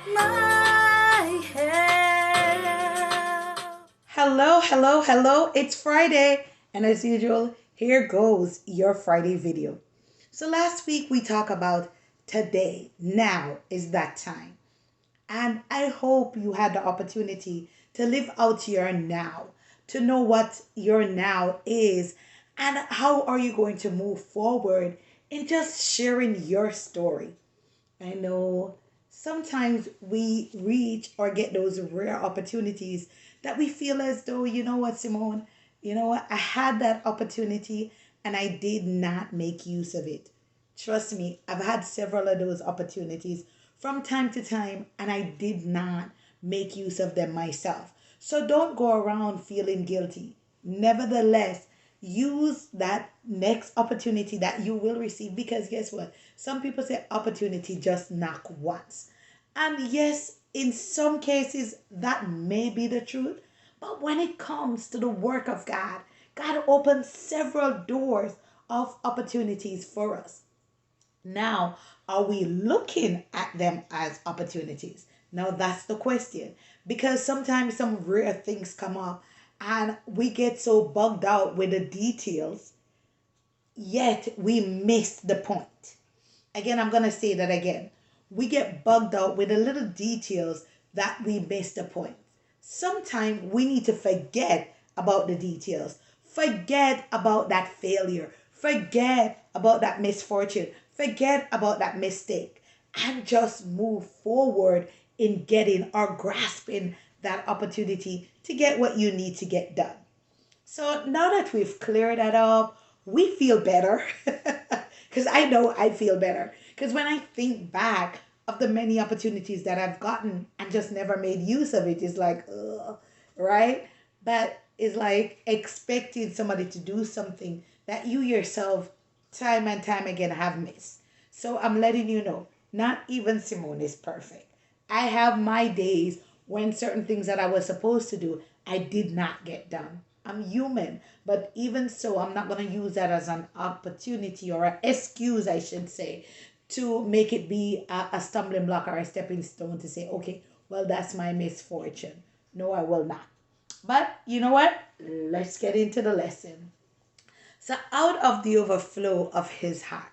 my help. Hello, hello, hello. It's Friday, and as usual, here goes your Friday video. So last week we talked about today, now is that time. And I hope you had the opportunity to live out your now, to know what your now is, and how are you going to move forward in just sharing your story. I know sometimes we reach or get those rare opportunities that we feel as though, you know what, Simone, you know what, I had that opportunity and I did not make use of it. Trust me, I've had several of those opportunities from time to time and I did not make use of them myself. So don't go around feeling guilty. Nevertheless, use that next opportunity that you will receive because guess what? Some people say opportunity just knock once. And yes, in some cases, that may be the truth. But when it comes to the work of God, God opens several doors of opportunities for us. Now, are we looking at them as opportunities? Now, that's the question. Because sometimes some rare things come up and we get so bugged out with the details, yet we miss the point. Again, I'm going to say that again. We get bugged out with the little details that we miss the point. Sometimes we need to forget about the details, forget about that failure, forget about that misfortune, forget about that mistake, and just move forward in getting or grasping that opportunity to get what you need to get done. So now that we've cleared that up, we feel better. Because I know I feel better. Because when I think back of the many opportunities that I've gotten and just never made use of it, it's like, ugh, right? But it's like expecting somebody to do something that you yourself, time and time again, have missed. So I'm letting you know, not even Simone is perfect. I have my days when certain things that I was supposed to do, I did not get done. I'm human, but even so, I'm not going to use that as an opportunity or an excuse, I should say, to make it be a stumbling block or a stepping stone to say, okay, well, that's my misfortune. No, I will not. But you know what? Let's get into the lesson. So, out of the overflow of his heart.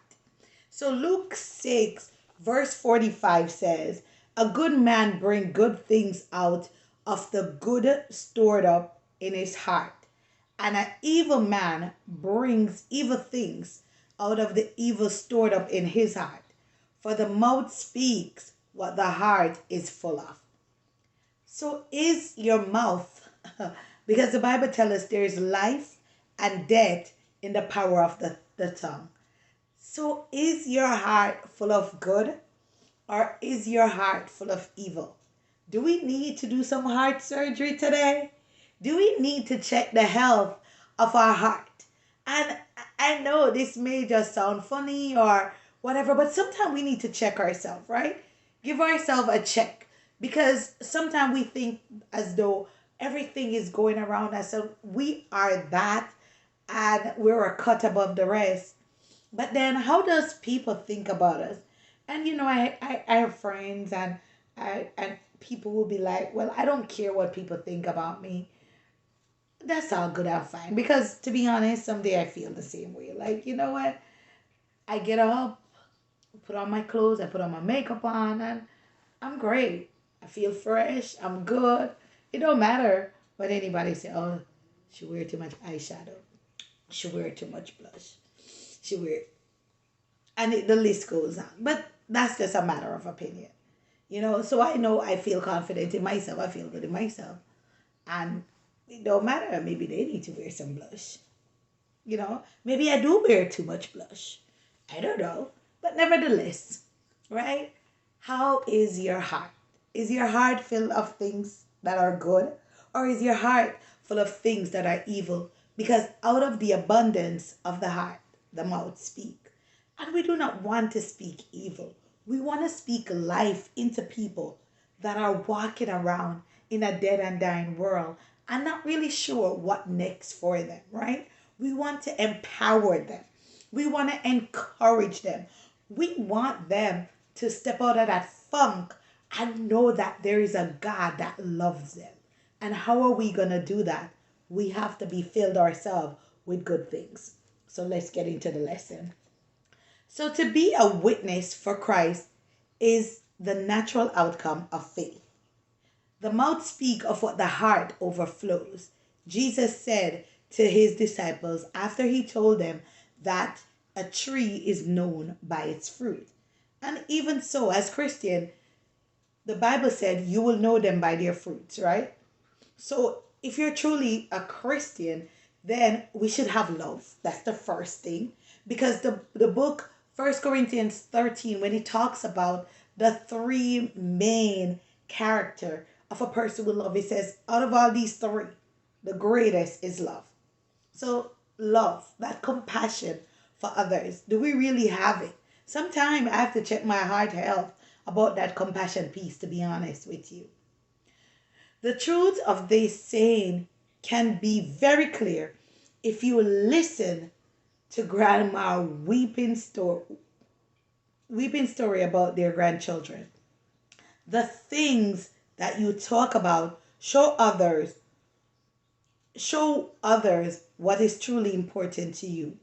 So, Luke 6, verse 45 says, a good man bring good things out of the good stored up in his heart, and an evil man brings evil things out of the evil stored up in his heart. For the mouth speaks what the heart is full of. So is your mouth, because the Bible tells us there is life and death in the power of the tongue. So is your heart full of good or is your heart full of evil? Do we need to do some heart surgery today? Do we need to check the health of our heart? And I know this may just sound funny or whatever, but sometimes we need to check ourselves, right? Give ourselves a check because sometimes we think as though everything is going around us. So we are that and we're a cut above the rest. But then how does people think about us? And you know, I have friends and people will be like, well, I don't care what people think about me. That's all good and fine. Because to be honest, someday I feel the same way. Like, you know what? I get up, put on my clothes, I put on my makeup on, and I'm great. I feel fresh. I'm good. It don't matter what anybody say. Oh, she wear too much eyeshadow. She wear too much blush. She wear, and the list goes on. But that's just a matter of opinion, you know. So I know I feel confident in myself. I feel good in myself, and it don't matter. Maybe they need to wear some blush. You know, maybe I do wear too much blush. I don't know, but nevertheless, right? How is your heart? Is your heart full of things that are good, or is your heart full of things that are evil? Because out of the abundance of the heart, the mouth speak. And we do not want to speak evil. We want to speak life into people that are walking around in a dead and dying world and not really sure what next for them, right? We want to empower them. We want to encourage them. We want them to step out of that funk and know that there is a God that loves them. And how are we going to do that? We have to be filled ourselves with good things. So let's get into the lesson. So, to be a witness for Christ is the natural outcome of faith. The mouth speaks of what the heart overflows. Jesus said to his disciples after he told them that a tree is known by its fruit. And even so, as Christian, the Bible said you will know them by their fruits, right? So if you're truly a Christian, then we should have love. That's the first thing. Because the book First Corinthians 13, when it talks about the three main character of a person with love, it says out of all these three, the greatest is love. So love, that compassion for others. Do we really have it? Sometimes I have to check my heart health about that compassion piece, to be honest with you. The truth of this saying can be very clear if you listen to grandma weeping story about their grandchildren. The things that you talk about show others what is truly important to you.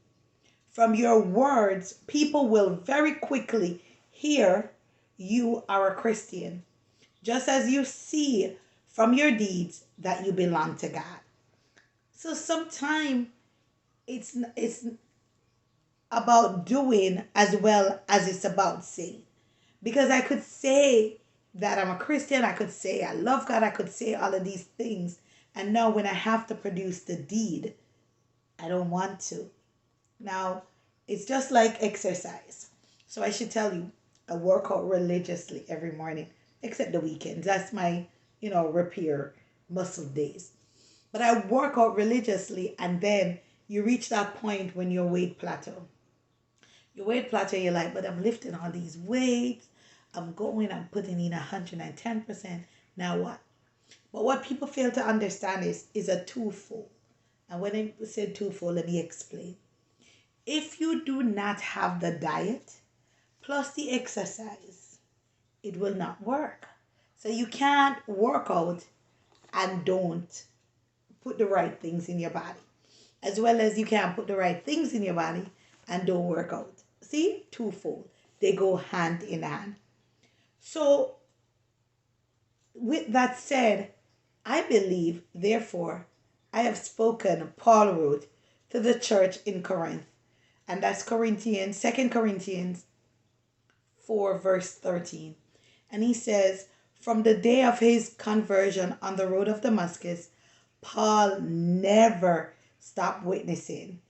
From your words, people will very quickly hear you are a Christian, just as you see from your deeds that you belong to God. So sometimes it's about doing as well as it's about saying. Because I could say that I'm a Christian, I could say I love God, I could say all of these things. And now when I have to produce the deed, I don't want to. Now, it's just like exercise. So I should tell you, I work out religiously every morning, except the weekends. That's my, repair muscle days. But I work out religiously, and then you reach that point when your weight plateau. Your weight plateau, you're like, but I'm lifting all these weights. I'm putting in 110%. Now what? But what people fail to understand is a twofold. And when I said twofold, let me explain. If you do not have the diet plus the exercise, it will not work. So you can't work out and don't put the right things in your body. As well as you can't put the right things in your body and don't work out. See? Twofold. They go hand in hand. So, with that said, I believe, therefore, I have spoken, Paul wrote to the church in Corinth. And that's Second Corinthians 4, verse 13. And he says, from the day of his conversion on the road of Damascus, Paul never stopped witnessing.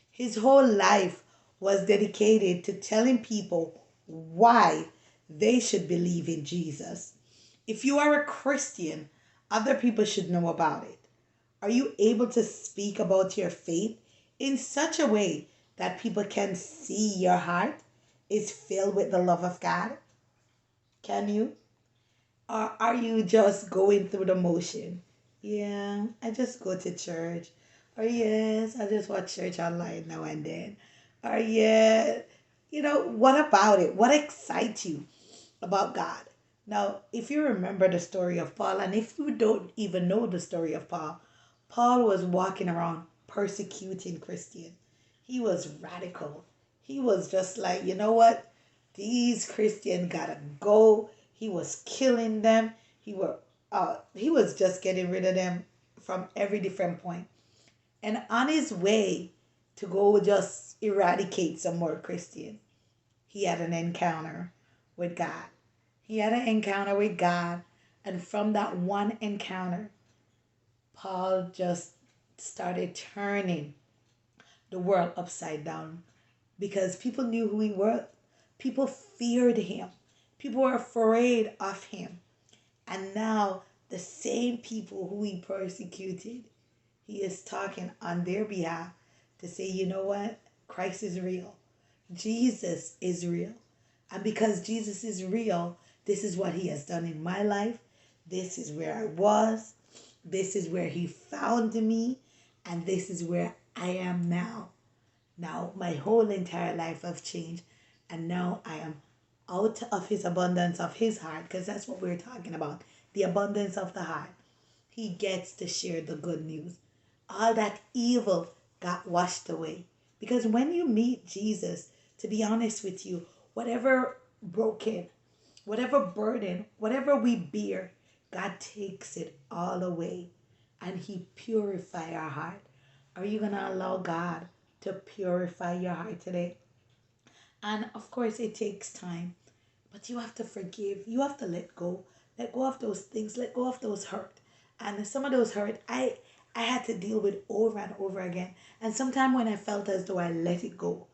His whole life was dedicated to telling people why they should believe in Jesus. If you are a Christian, other people should know about it. Are you able to speak about your faith in such a way that people can see your heart is filled with the love of God? Can you? Or are you just going through the motion? Yeah, I just go to church. Or yes, I just watch church online now and then. Or yeah, what about it? What excites you about God? Now, if you remember the story of Paul, and if you don't even know the story of Paul, Paul was walking around persecuting Christians. He was radical. He was just like, you know what? These Christians gotta go. He was killing them. He was just getting rid of them from every different point. And on his way to go just eradicate some more Christians, he had an encounter with God. He had an encounter with God. And from that one encounter, Paul just started turning the world upside down because people knew who he was. People feared him. People were afraid of him. And now the same people who he persecuted, he is talking on their behalf to say, you know what? Christ is real. Jesus is real. And because Jesus is real, this is what he has done in my life. This is where I was. This is where he found me. And this is where I am now. Now, my whole entire life have changed. And now I am out of his abundance of his heart, because that's what we're talking about, the abundance of the heart, he gets to share the good news. All that evil got washed away. Because when you meet Jesus, to be honest with you, whatever broken, whatever burden, whatever we bear, God takes it all away and he purify our heart. Are you going to allow God to purify your heart today? And of course, it takes time, but you have to forgive. You have to let go. Let go of those things. Let go of those hurt. And some of those hurt, I had to deal with over and over again. And sometimes when I felt as though I let it go,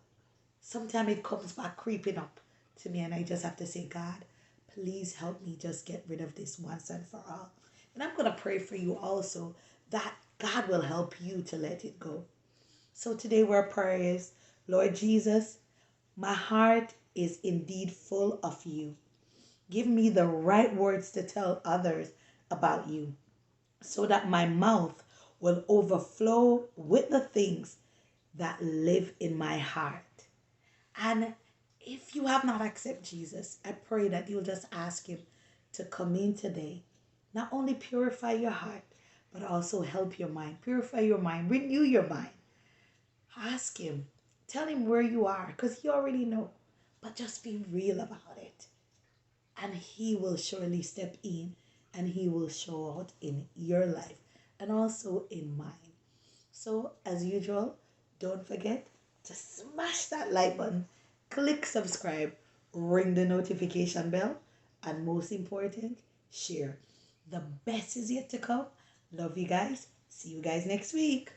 sometimes it comes back creeping up to me, and I just have to say, God, please help me just get rid of this once and for all. And I'm going to pray for you also that God will help you to let it go. So today, our prayer is, Lord Jesus, my heart is indeed full of you. Give me the right words to tell others about you so that my mouth will overflow with the things that live in my heart. And if you have not accepted Jesus, I pray that you'll just ask him to come in today. Not only purify your heart, but also help your mind. Purify your mind. Renew your mind. Ask him. Tell him where you are because he already knows. But just be real about it. And he will surely step in and he will show out in your life and also in mine. So, as usual, don't forget to smash that like button, click subscribe, ring the notification bell, and most important, share. The best is yet to come. Love you guys. See you guys next week.